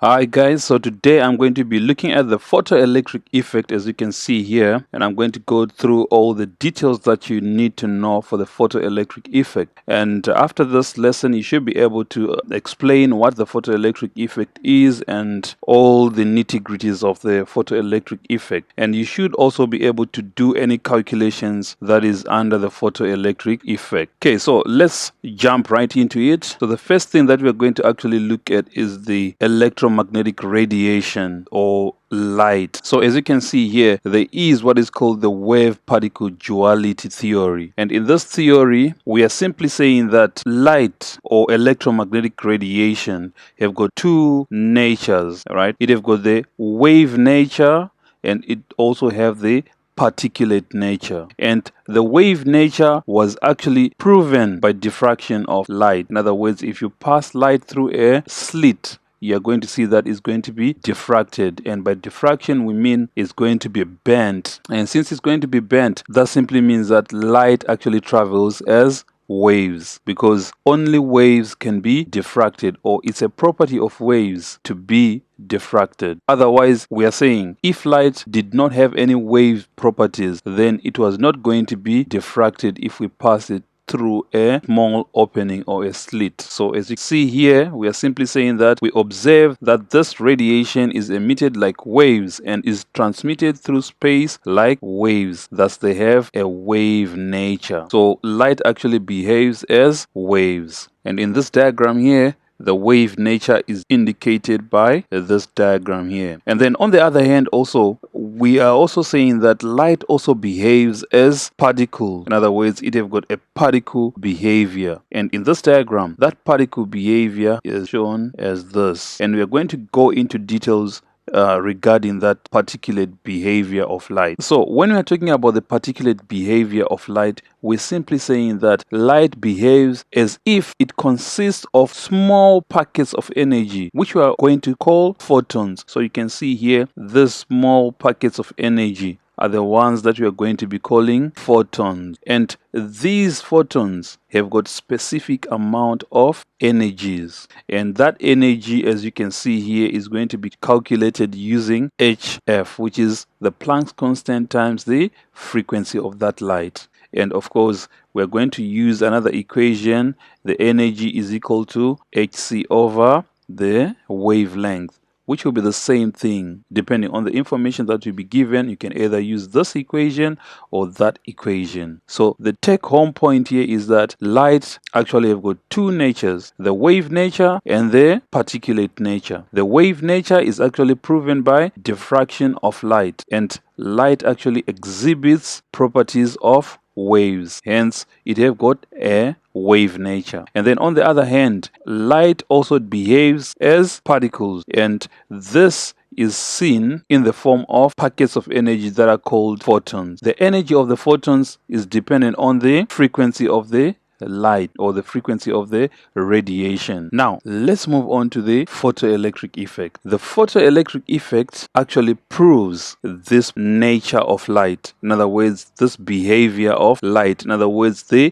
Hi guys, so today I'm going to be looking at the photoelectric effect, as you can see here, and I'm going to go through all the details that you need to know for the photoelectric effect. And after this lesson, you should be able to explain what the photoelectric effect is and all the nitty-gritties of the photoelectric effect. And you should also be able to do any calculations that is under the photoelectric effect. Okay, so let's jump right into it. So the first thing that we're going to actually look at is the electromagnetic radiation or light. So as you can see here, there is what is called the wave particle duality theory. And in this theory, we are simply saying that light or electromagnetic radiation have got two natures, right? It have got the wave nature and it also have the particulate nature. And the wave nature was actually proven by diffraction of light. In other words, if you pass light through a slit, you're going to see that it's going to be diffracted, and by diffraction we mean it's going to be bent. And since it's going to be bent, that simply means that light actually travels as waves, because only waves can be diffracted, or it's a property of waves to be diffracted. Otherwise, we are saying if light did not have any wave properties, then it was not going to be diffracted if we pass it through a small opening or a slit. So as you see here, we are simply saying that we observe that this radiation is emitted like waves and is transmitted through space like waves. Thus they have a wave nature. So light actually behaves as waves. And in this diagram here, the wave nature is indicated by this diagram here. And then on the other hand, also, we are also saying that light also behaves as particle. In other words, it have got a particle behavior. And in this diagram, that particle behavior is shown as this. And we are going to go into details regarding that particulate behavior of light. So when we are talking about the particulate behavior of light, we're simply saying that light behaves as if it consists of small packets of energy, which we are going to call photons. So you can see here, these small packets of energy are the ones that we are going to be calling photons. And these photons have got specific amount of energies. And that energy, as you can see here, is going to be calculated using HF, which is the Planck's constant times the frequency of that light. And of course, we're going to use another equation. The energy is equal to hc over the wavelength, which will be the same thing. Depending on the information that will be given, you can either use this equation or that equation. So the take-home point here is that light actually have got two natures, the wave nature and the particulate nature. The wave nature is actually proven by diffraction of light, and light actually exhibits properties of waves, hence it have got a wave nature. And then on the other hand, light also behaves as particles, and this is seen in the form of packets of energy that are called photons. The energy of the photons is dependent on the frequency of the light or the frequency of the radiation. Now let's move on to the photoelectric effect. The photoelectric effect actually proves this nature of light. In other words, this behavior of light. In other words, the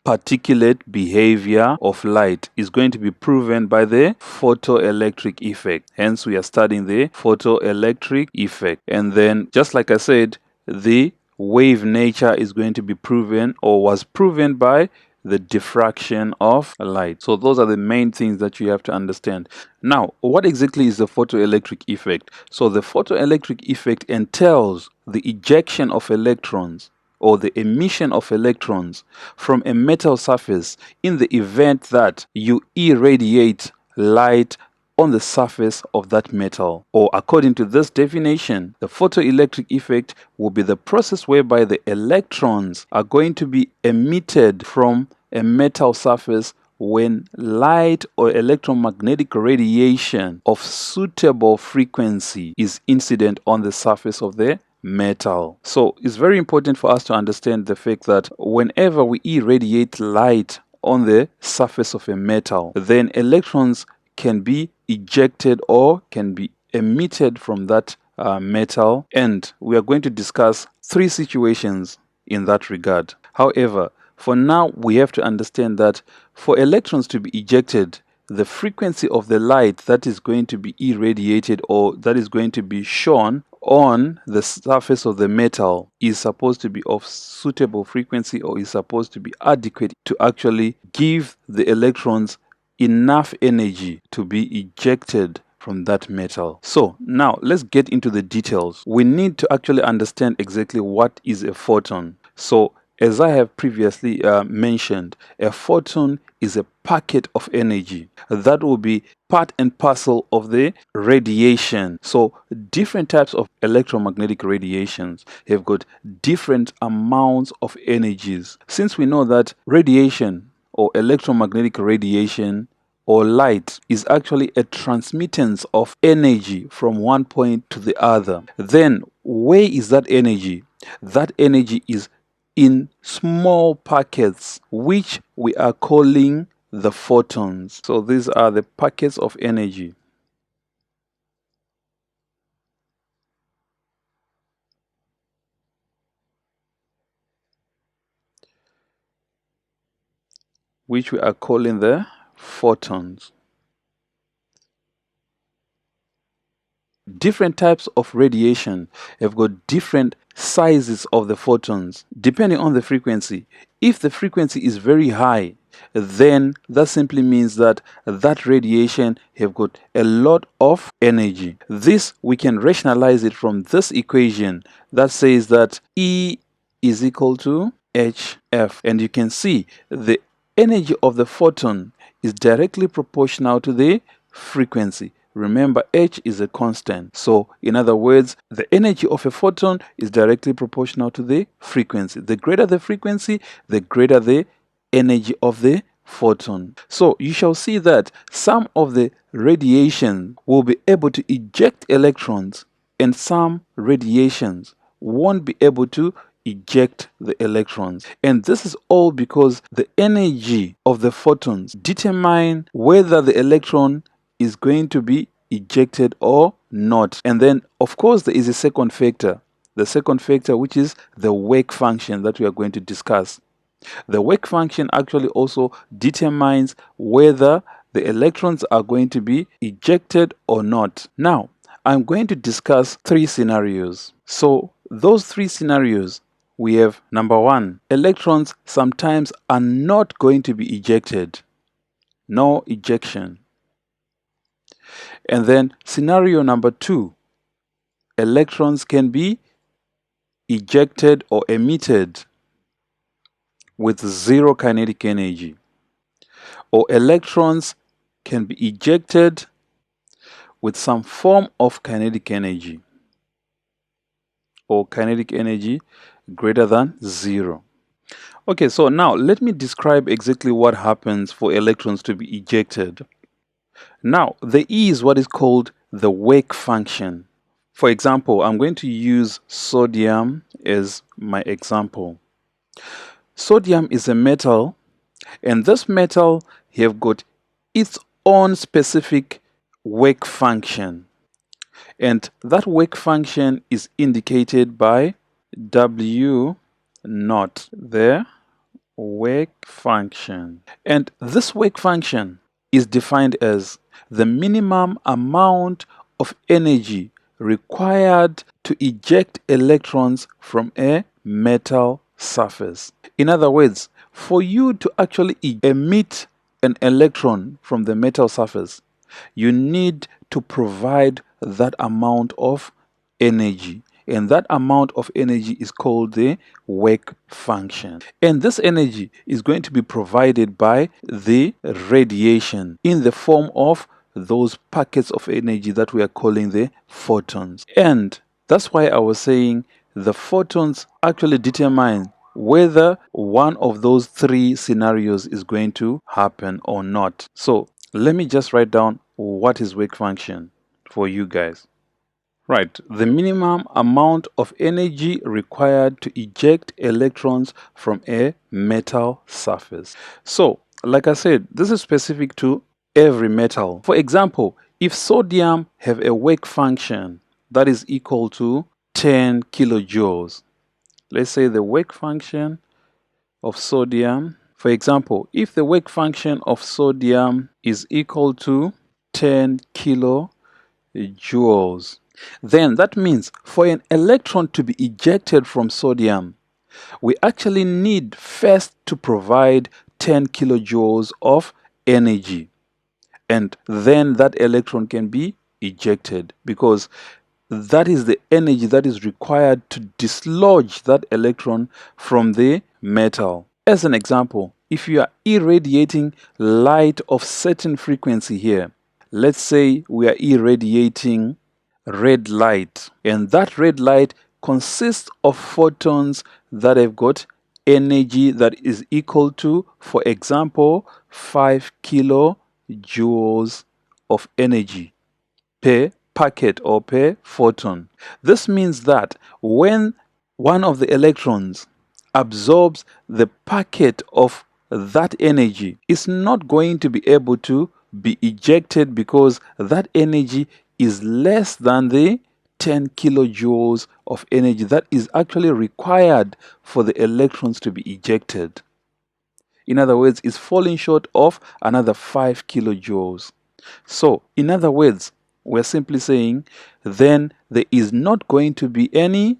particulate behavior of light is going to be proven by the photoelectric effect. Hence we are studying the photoelectric effect. And then, just like I said, the wave nature is going to be proven, or was proven, by the diffraction of light. So those are the main things that you have to understand. Now, what exactly is the photoelectric effect? So the photoelectric effect entails the ejection of electrons or the emission of electrons from a metal surface in the event that you irradiate light on the surface of that metal. Or according to this definition, the photoelectric effect will be the process whereby the electrons are going to be emitted from a metal surface when light or electromagnetic radiation of suitable frequency is incident on the surface of the metal. So it's very important for us to understand the fact that whenever we irradiate light on the surface of a metal, then electrons can be ejected or can be emitted from that metal, and we are going to discuss three situations in that regard. However, for now, we have to understand that for electrons to be ejected, the frequency of the light that is going to be irradiated or that is going to be shown on the surface of the metal is supposed to be of suitable frequency or is supposed to be adequate to actually give the electrons enough energy to be ejected from that metal. So now let's get into the details. We need to actually understand exactly what is a photon. So as I have previously mentioned, a photon is a packet of energy that will be part and parcel of the radiation. So different types of electromagnetic radiations have got different amounts of energies. Since we know that radiation or electromagnetic radiation or light is actually a transmittance of energy from one point to the other, then where is that energy? That energy is in small packets, which we are calling the photons. So these are the packets of energy. Which we are calling the photons. Different types of radiation have got different sizes of the photons depending on the frequency. If the frequency is very high, then that simply means that that radiation have got a lot of energy. This we can rationalize it from this equation that says that E is equal to HF, and you can see the energy of the photon is directly proportional to the frequency. Remember, H is a constant. So, in other words, the energy of a photon is directly proportional to the frequency. The greater the frequency, the greater the energy of the photon. So, you shall see that some of the radiation will be able to eject electrons and some radiations won't be able to eject the electrons. And this is all because the energy of the photons determine whether the electron is going to be ejected or not. And then, of course, there is a second factor. The second factor, which is the work function that we are going to discuss. The work function actually also determines whether the electrons are going to be ejected or not. Now, I'm going to discuss three scenarios. So, those three scenarios, we have number one, electrons sometimes are not going to be ejected. No ejection. And then scenario number two, electrons can be ejected or emitted with zero kinetic energy. Or electrons can be ejected with some form of kinetic energy. Or kinetic energy greater than zero. Okay, so now let me describe exactly what happens for electrons to be ejected. Now, the E is what is called the work function. For example, I'm going to use sodium as my example. Sodium is a metal, and this metal have got its own specific work function. And that work function is indicated by W naught, the work function. And this work function is defined as the minimum amount of energy required to eject electrons from a metal surface. In other words, for you to actually emit an electron from the metal surface, you need to provide that amount of energy. And that amount of energy is called the work function. And this energy is going to be provided by the radiation in the form of those packets of energy that we are calling the photons. And that's why I was saying the photons actually determine whether one of those three scenarios is going to happen or not. So let me just write down what is work function for you guys. Right, the minimum amount of energy required to eject electrons from a metal surface. So, like I said, this is specific to every metal. For example, if sodium have a work function that is equal to 10 kilojoules, let's say the work function of sodium For example, if the work function of sodium is equal to 10 kilojoules, then that means for an electron to be ejected from sodium, we actually need first to provide 10 kilojoules of energy. And then that electron can be ejected, because that is the energy that is required to dislodge that electron from the metal. As an example, if you are irradiating light of certain frequency here, let's say we are irradiating red light, and that red light consists of photons that have got energy that is equal to, for example, 5 kilojoules of energy per packet or per photon. This means that when one of the electrons absorbs the packet of that energy, it's not going to be able to be ejected, because that energy is less than the 10 kilojoules of energy that is actually required for the electrons to be ejected. In other words, it's falling short of another 5 kilojoules. So, in other words, we're simply saying then there is not going to be any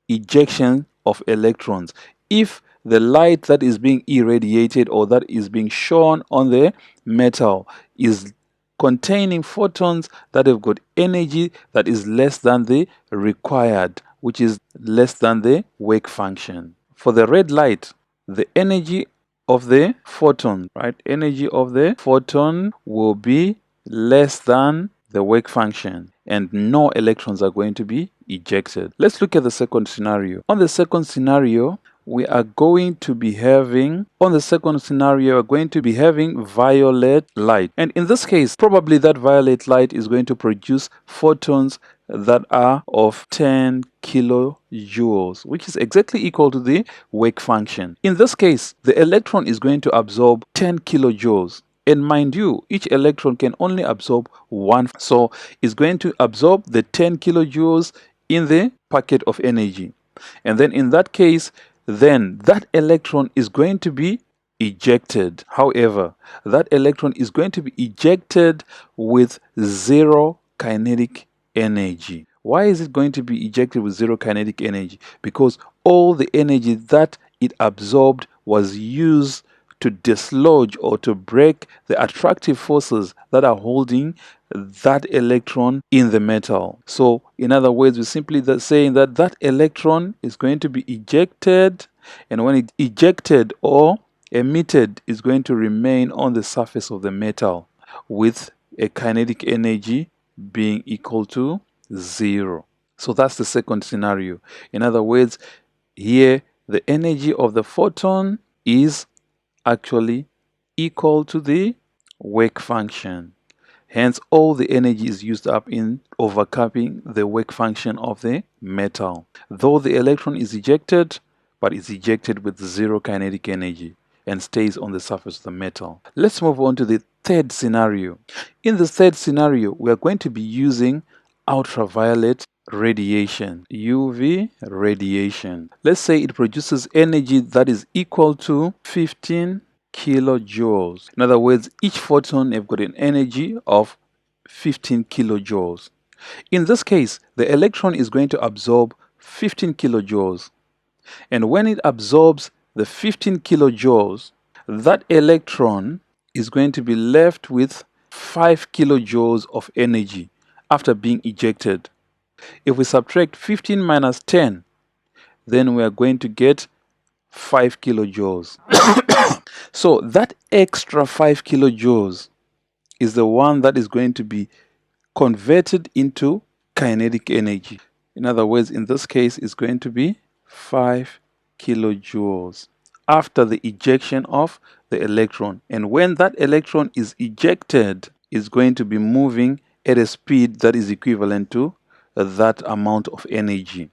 ejection of electrons if the light that is being irradiated or that is being shone on the metal is containing photons that have got energy that is less than the required, which is less than the wake function. For the red light, the energy of the photon, right? Energy of the photon will be less than the wake function, and no electrons are going to be ejected. Let's look at the second scenario. On the second scenario, we are going to be having violet light. And in this case, probably that violet light is going to produce photons that are of 10 kilojoules, which is exactly equal to the wake function. In this case, the electron is going to absorb 10 kilojoules. And mind you, each electron can only absorb one. So it's going to absorb the 10 kilojoules in the packet of energy. And then in that case, then that electron is going to be ejected. However, that electron is going to be ejected with zero kinetic energy. Why is it going to be ejected with zero kinetic energy? Because all the energy that it absorbed was used to dislodge or to break the attractive forces that are holding that electron in the metal. So in other words, we're simply saying that that electron is going to be ejected, and when it's ejected or emitted, is going to remain on the surface of the metal with a kinetic energy being equal to 0. So that's the second scenario. In other words, here the energy of the photon is actually equal to the wake function. Hence, all the energy is used up in overcoming the wake function of the metal. Though the electron is ejected, but it's ejected with zero kinetic energy and stays on the surface of the metal. Let's move on to the third scenario. In the third scenario, we are going to be using ultraviolet radiation, UV radiation. Let's say it produces energy that is equal to 15 kilojoules. In other words, each photon have got an energy of 15 kilojoules. In this case, the electron is going to absorb 15 kilojoules. And when it absorbs the 15 kilojoules, that electron is going to be left with 5 kilojoules of energy after being ejected. If we subtract 15 minus 10, then we are going to get 5 kilojoules. So that extra 5 kilojoules is the one that is going to be converted into kinetic energy. In other words, in this case, it's going to be 5 kilojoules after the ejection of the electron. And when that electron is ejected, it's going to be moving at a speed that is equivalent to that amount of energy.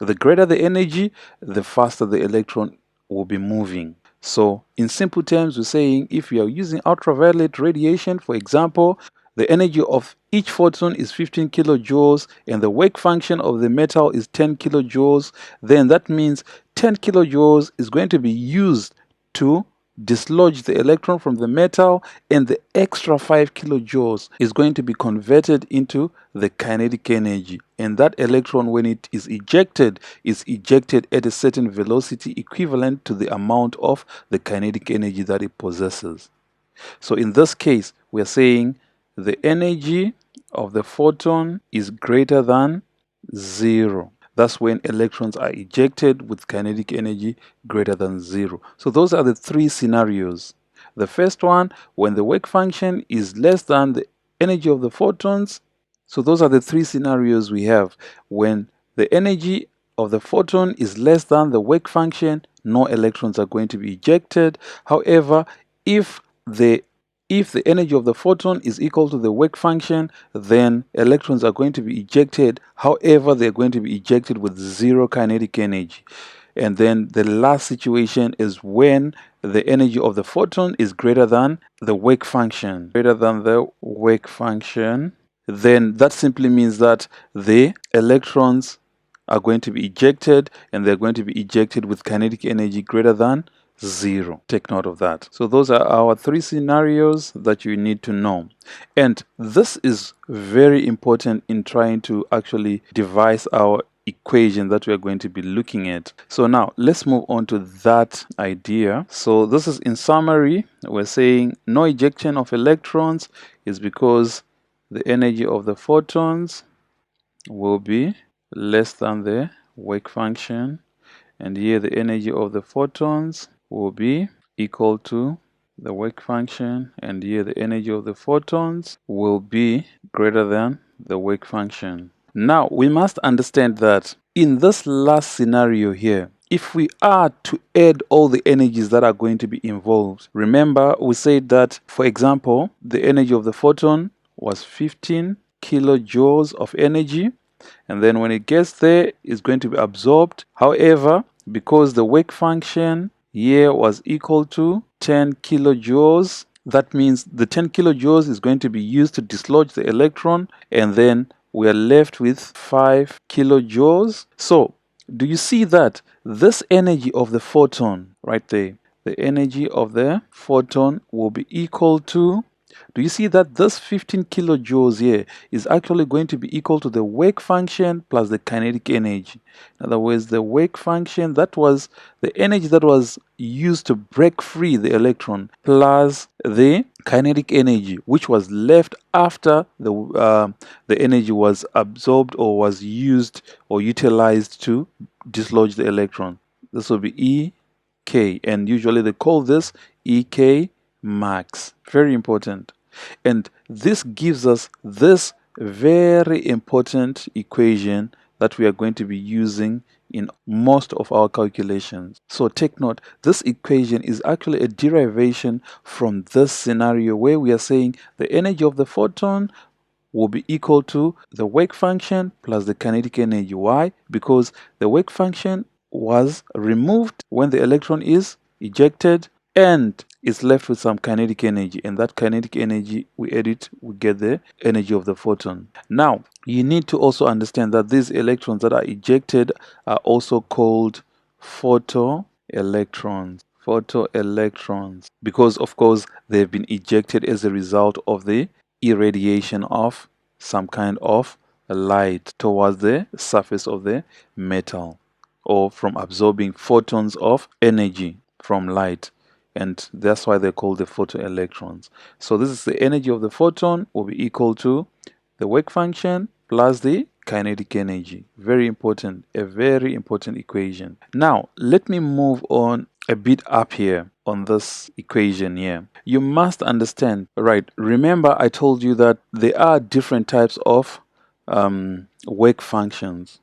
The greater the energy, the faster the electron will be moving. So in simple terms, we're saying if you are using ultraviolet radiation, for example, the energy of each photon is 15 kilojoules and the wake function of the metal is 10 kilojoules, then that means 10 kilojoules is going to be used to dislodge the electron from the metal, and the extra 5 kilojoules is going to be converted into the kinetic energy. And that electron, when it is ejected at a certain velocity equivalent to the amount of the kinetic energy that it possesses. So in this case, we're saying the energy of the photon is greater than 0. That's when electrons are ejected with kinetic energy greater than 0. So those are the three scenarios. The first one, when the work function is less than the energy of the photons. So those are the three scenarios we have. When the energy of the photon is less than the work function, no electrons are going to be ejected. However, if the energy of the photon is equal to the work function, then electrons are going to be ejected. However, they're going to be ejected with 0 kinetic energy. And then the last situation is when the energy of the photon is greater than the work function. Then that simply means that the electrons are going to be ejected, and they're going to be ejected with kinetic energy greater than 0. Take note of that. So those are our three scenarios that you need to know. And this is very important in trying to actually devise our equation that we are going to be looking at. So now let's move on to that idea. So this is in summary, we're saying no ejection of electrons is because the energy of the photons will be less than the work function, and here the energy of the photons will be equal to the work function, and here the energy of the photons will be greater than the work function. Now we must understand that in this last scenario here, if we are to add all the energies that are going to be involved, remember we said that, for example, the energy of the photon was 15 kilojoules of energy, and then when it gets there, it's going to be absorbed. However, because the work function here was equal to 10 kilojoules, that means the 10 kilojoules is going to be used to dislodge the electron, and then we are left with 5 kilojoules. So, do you see that this energy of the photon right there, the energy of the photon will be equal to, do you see that this 15 kilojoules here is actually going to be equal to the work function plus the kinetic energy? In other words, the work function, that was the energy that was used to break free the electron, plus the kinetic energy, which was left after the energy was absorbed or was used or utilized to dislodge the electron. This will be EK, and usually they call this EK max. Very important. And this gives us this very important equation that we are going to be using in most of our calculations. So take note, this equation is actually a derivation from this scenario where we are saying the energy of the photon will be equal to the work function plus the kinetic energy. Why? Because the work function was removed when the electron is ejected, and it's left with some kinetic energy, and that kinetic energy, we add it, we get the energy of the photon. Now you need to also understand that these electrons that are ejected are also called photoelectrons, because of course they've been ejected as a result of the irradiation of some kind of light towards the surface of the metal, or from absorbing photons of energy from light, and that's why they're called the photoelectrons. So this is the energy of the photon will be equal to the work function plus the kinetic energy. Very important, a very important equation. Now let me move on a bit up here on this equation here. You must understand, right? Remember I told you that there are different types of work functions,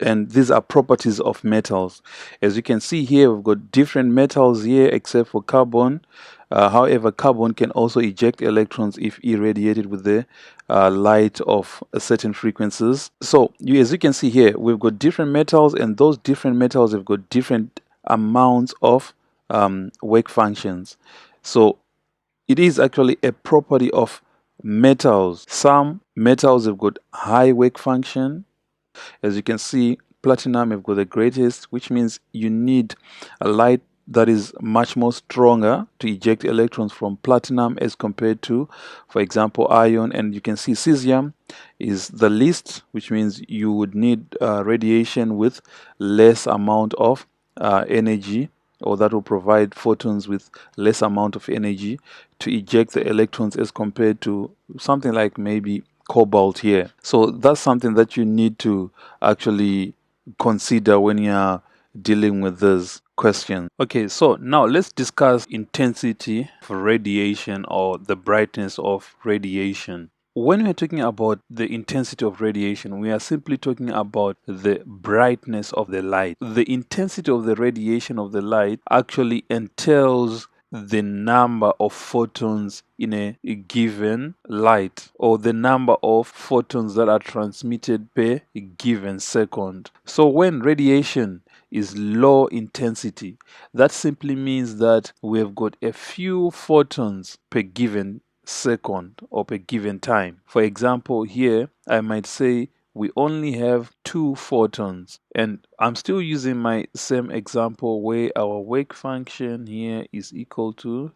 and these are properties of metals. As you can see here, we've got different metals here except for carbon. However, carbon can also eject electrons if irradiated with the light of certain frequencies. So as you can see here, we've got different metals, and those different metals have got different amounts of work functions. So it is actually a property of metals. Some metals have got high work function. As you can see, platinum have got the greatest, which means you need a light that is much more stronger to eject electrons from platinum as compared to, for example, iron. And you can see cesium is the least, which means you would need radiation with less amount of energy, or that will provide photons with less amount of energy to eject the electrons as compared to something like maybe cobalt here. So that's something that you need to actually consider when you're dealing with this question. Okay, so now let's discuss intensity for radiation, or the brightness of radiation. When we're talking about the intensity of radiation, we are simply talking about the brightness of the light. The intensity of the radiation of the light actually entails the number of photons in a given light, or the number of photons that are transmitted per given second. So when radiation is low intensity, that simply means that we have got a few photons per given second or per given time. For example, here I might say we only have 2 photons, and I'm still using my same example where our work function here is equal to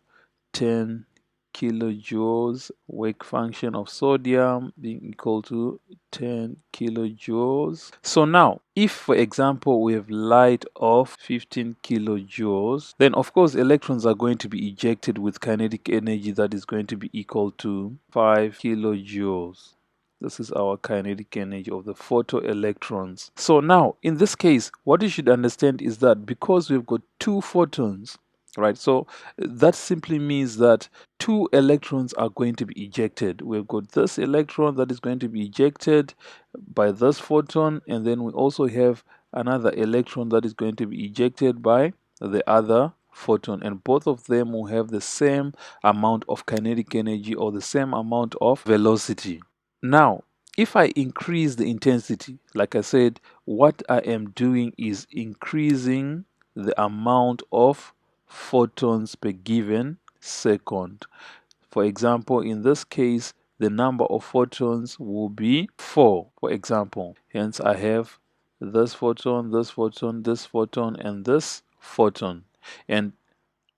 10 kilojoules, work function of sodium being equal to 10 kilojoules. So now, if for example we have light of 15 kilojoules, then of course electrons are going to be ejected with kinetic energy that is going to be equal to 5 kilojoules. This is our kinetic energy of the photoelectrons. So now, in this case, what you should understand is that because we've got 2 photons, right? So that simply means that 2 electrons are going to be ejected. We've got this electron that is going to be ejected by this photon, and then we also have another electron that is going to be ejected by the other photon, and both of them will have the same amount of kinetic energy, or the same amount of velocity. Now, if I increase the intensity, like I said, what I am doing is increasing the amount of photons per given second. For example, in this case, the number of photons will be 4, for example. Hence, I have this photon, this photon, this photon, and this photon. And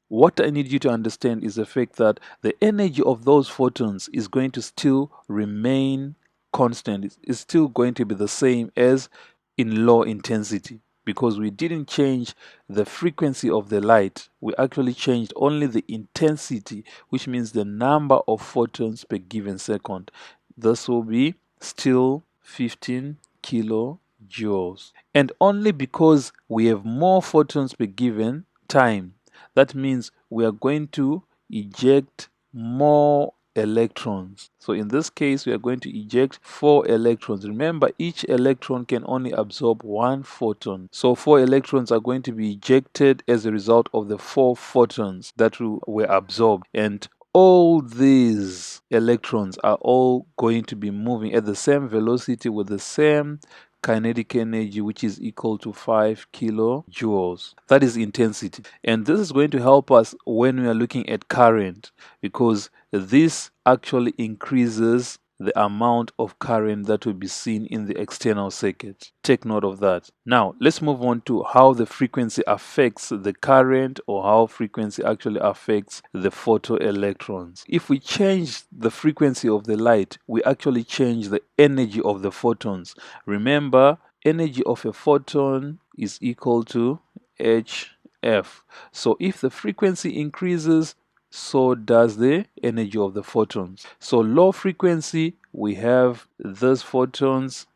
what I need you to understand is the fact that the energy of those photons is going to still remain constant. It's still going to be the same as in low intensity, because we didn't change the frequency of the light. We actually changed only the intensity, which means the number of photons per given second. This will be still 15 kilojoules. And only because we have more photons per given time, that means we are going to eject more electrons. So in this case, we are going to eject 4 electrons. Remember, each electron can only absorb 1 photon. So 4 electrons are going to be ejected as a result of the 4 photons that were absorbed. And all these electrons are all going to be moving at the same velocity with the same kinetic energy, which is equal to 5 kilojoules. That is intensity. And this is going to help us when we are looking at current, because this actually increases the amount of current that will be seen in the external circuit. Take note of that. Now, let's move on to how the frequency affects the current, or how frequency actually affects the photoelectrons. If we change the frequency of the light, we actually change the energy of the photons. Remember, energy of a photon is equal to hf. So if the frequency increases, so does the energy of the photons. So low frequency, we have these photons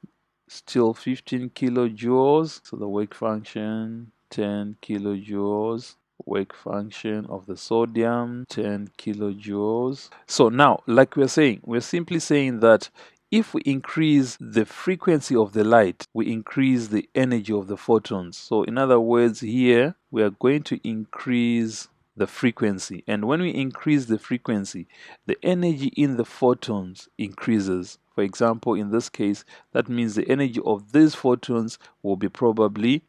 still 15 kilojoules. So the work function 10 kilojoules. Work function of the sodium 10 kilojoules. So now, like we're saying, we're simply saying that if we increase the frequency of the light, we increase the energy of the photons. So in other words, here we are going to increase the frequency, and when we increase the frequency, the energy in the photons increases. For example, in this case, that means the energy of these photons will be probably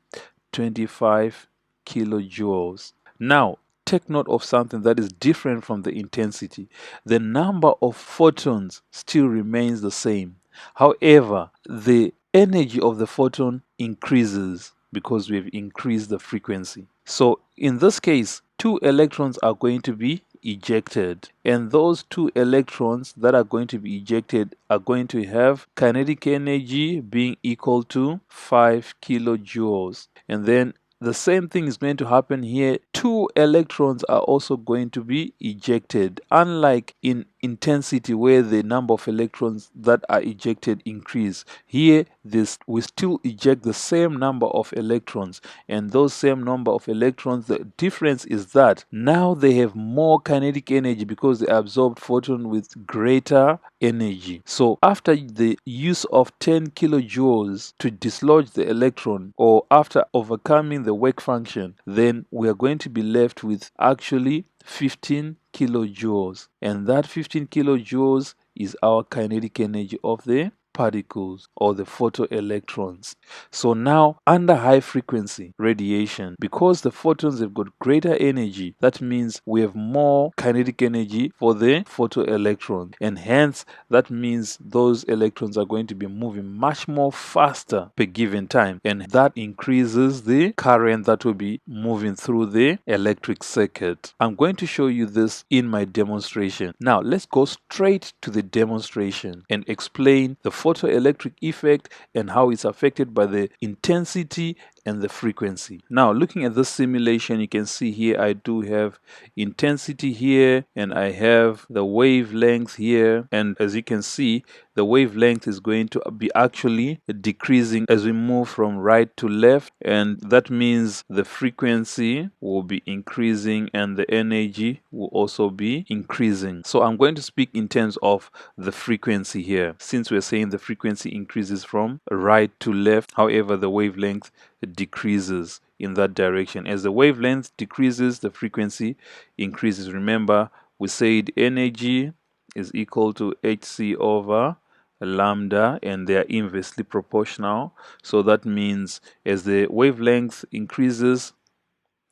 25 kilojoules. Now, take note of something that is different from the intensity. The number of photons still remains the same. However, the energy of the photon increases because we've increased the frequency. So in this case, 2 electrons are going to be ejected, and those 2 electrons that are going to be ejected are going to have kinetic energy being equal to 5 kilojoules. And then the same thing is going to happen here. 2 electrons are also going to be ejected, unlike in intensity where the number of electrons that are ejected increase. Here we still eject the same number of electrons, and those same number of electrons, the difference is that now they have more kinetic energy because they absorbed photon with greater energy. So after the use of 10 kilojoules to dislodge the electron, or after overcoming the work function, then we are going to be left with actually 15 kilojoules, and that 15 kilojoules is our kinetic energy of the particles or the photoelectrons. So now under high frequency radiation, because the photons have got greater energy, that means we have more kinetic energy for the photoelectrons, and hence that means those electrons are going to be moving much more faster per given time, and that increases the current that will be moving through the electric circuit. I'm going to show you this in my demonstration. Now let's go straight to the demonstration and explain the photoelectric effect and how it's affected by the intensity and the frequency. Now looking at this simulation, you can see here I do have intensity here and I have the wavelength here, and as you can see, the wavelength is going to be actually decreasing as we move from right to left, and that means the frequency will be increasing and the energy will also be increasing. So I'm going to speak in terms of the frequency here, since we're saying the frequency increases from right to left. However, the wavelength decreases in that direction. As the wavelength decreases, the frequency increases. Remember, we said energy is equal to hc over lambda, and they are inversely proportional. So that means as the wavelength increases,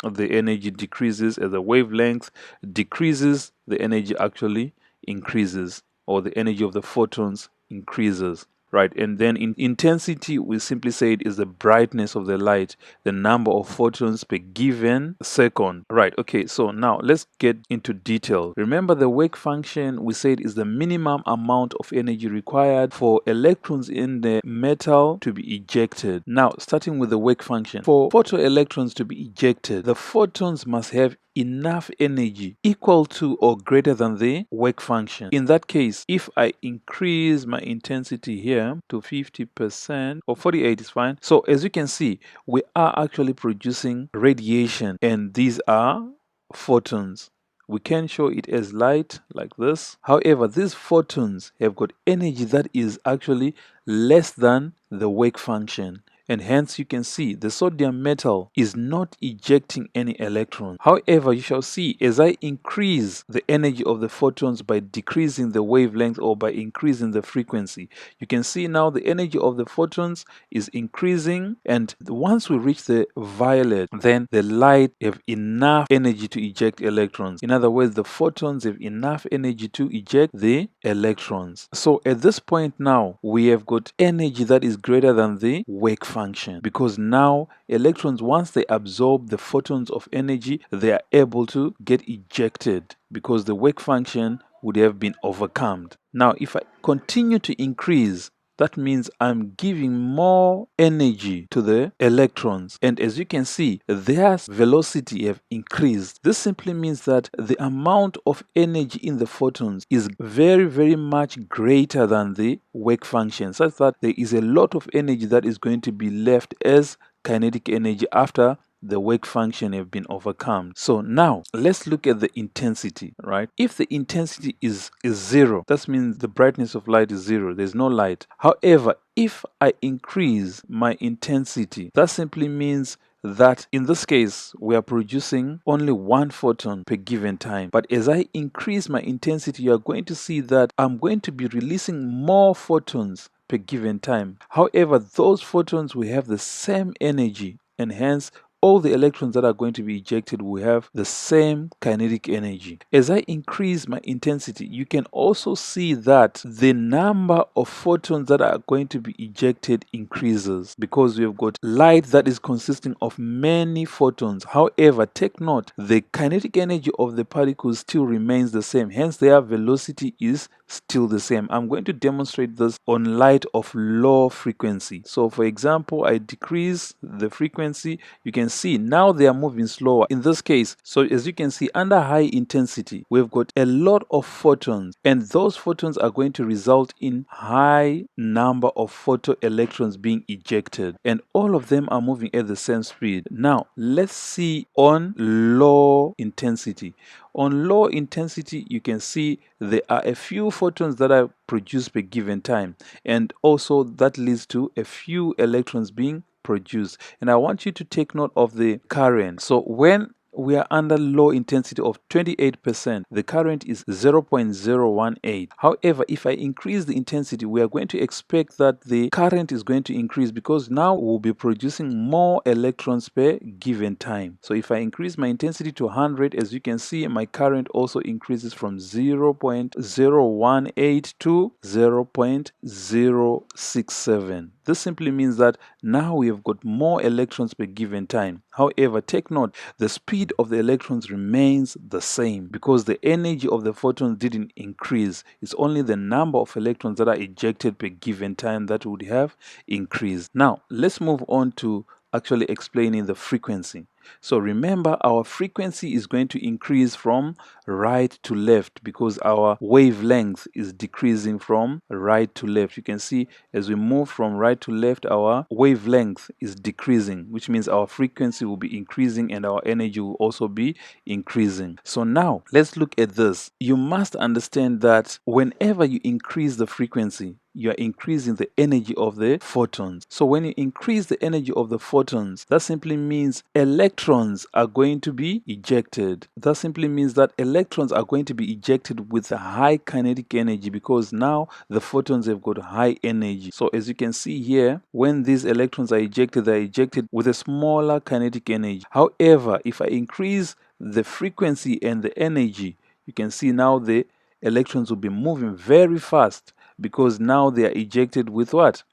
the energy decreases. As the wavelength decreases, the energy actually increases, or the energy of the photons increases. Right, and then in intensity, we simply say it is the brightness of the light, the number of photons per given second. Right, okay, so now let's get into detail. Remember, the work function we said is the minimum amount of energy required for electrons in the metal to be ejected. Now, starting with the work function, for photoelectrons to be ejected, the photons must have enough energy equal to or greater than the work function. In that case, if I increase my intensity here to 50% or 48 is fine. So as you can see, we are actually producing radiation, and these are photons. We can show it as light like this. However, these photons have got energy that is actually less than the work function, and hence you can see the sodium metal is not ejecting any electrons. However, you shall see as I increase the energy of the photons by decreasing the wavelength or by increasing the frequency, you can see now the energy of the photons is increasing, and once we reach the violet, then the light have enough energy to eject electrons. In other words, the photons have enough energy to eject the electrons. So at this point now, we have got energy that is greater than the work function, because now electrons, once they absorb the photons of energy, they are able to get ejected because the work function would have been overcome. Now if I continue to increase, that means I'm giving more energy to the electrons, and as you can see, their velocity have increased. This simply means that the amount of energy in the photons is very much greater than the work function, such that there is a lot of energy that is going to be left as kinetic energy after the work function have been overcome. So now let's look at the intensity, right? If the intensity is 0, that means the brightness of light is 0, there's no light. However, if I increase my intensity, that simply means that in this case we are producing only 1 photon per given time. But as I increase my intensity, you are going to see that I'm going to be releasing more photons per given time. However, those photons will have the same energy, and hence all the electrons that are going to be ejected will have the same kinetic energy. As I increase my intensity, you can also see that the number of photons that are going to be ejected increases because we have got light that is consisting of many photons. However, take note, the kinetic energy of the particles still remains the same, hence their velocity is still the same. I'm going to demonstrate this on light of low frequency. So for example, I decrease the frequency, you can see now they are moving slower in this case. So as you can see, under high intensity we've got a lot of photons, and those photons are going to result in high number of photoelectrons being ejected, and all of them are moving at the same speed. Now let's see on low intensity. On low intensity, you can see there are a few photons that are produced per given time, and also that leads to a few electrons being produced. And I want you to take note of the current. So when we are under low intensity of 28%, the current is 0.018. However, if I increase the intensity, we are going to expect that the current is going to increase because now we'll be producing more electrons per given time. So if I increase my intensity to 100, as you can see, my current also increases from 0.018 to 0.067. This simply means that now we have got more electrons per given time. However, take note, the speed of the electrons remains the same because the energy of the photons didn't increase. It's only the number of electrons that are ejected per given time that would have increased. Now, let's move on to actually explaining the frequency. So remember, our frequency is going to increase from right to left because our wavelength is decreasing from right to left. You can see as we move from right to left, our wavelength is decreasing, which means our frequency will be increasing and our energy will also be increasing. So now let's look at this. You must understand that whenever you increase the frequency, you are increasing the energy of the photons. So when you increase the energy of the photons, that simply means electrons are going to be ejected. That simply means that electrons are going to be ejected with a high kinetic energy because now the photons have got high energy. So as you can see here, when these electrons are ejected, they are ejected with a smaller kinetic energy. However, if I increase the frequency and the energy, you can see now the electrons will be moving very fast because now they are ejected with what?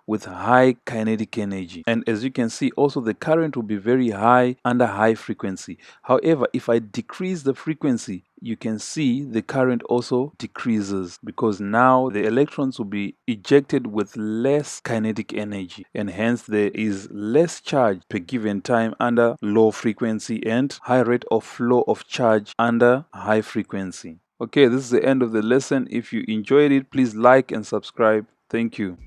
With high kinetic energy. And as you can see, also the current will be very high under high frequency. However, if I decrease the frequency, you can see the current also decreases because now the electrons will be ejected with less kinetic energy, and hence there is less charge per given time under low frequency and high rate of flow of charge under high frequency. Okay, this is the end of the lesson. If you enjoyed it, please like and subscribe. Thank you.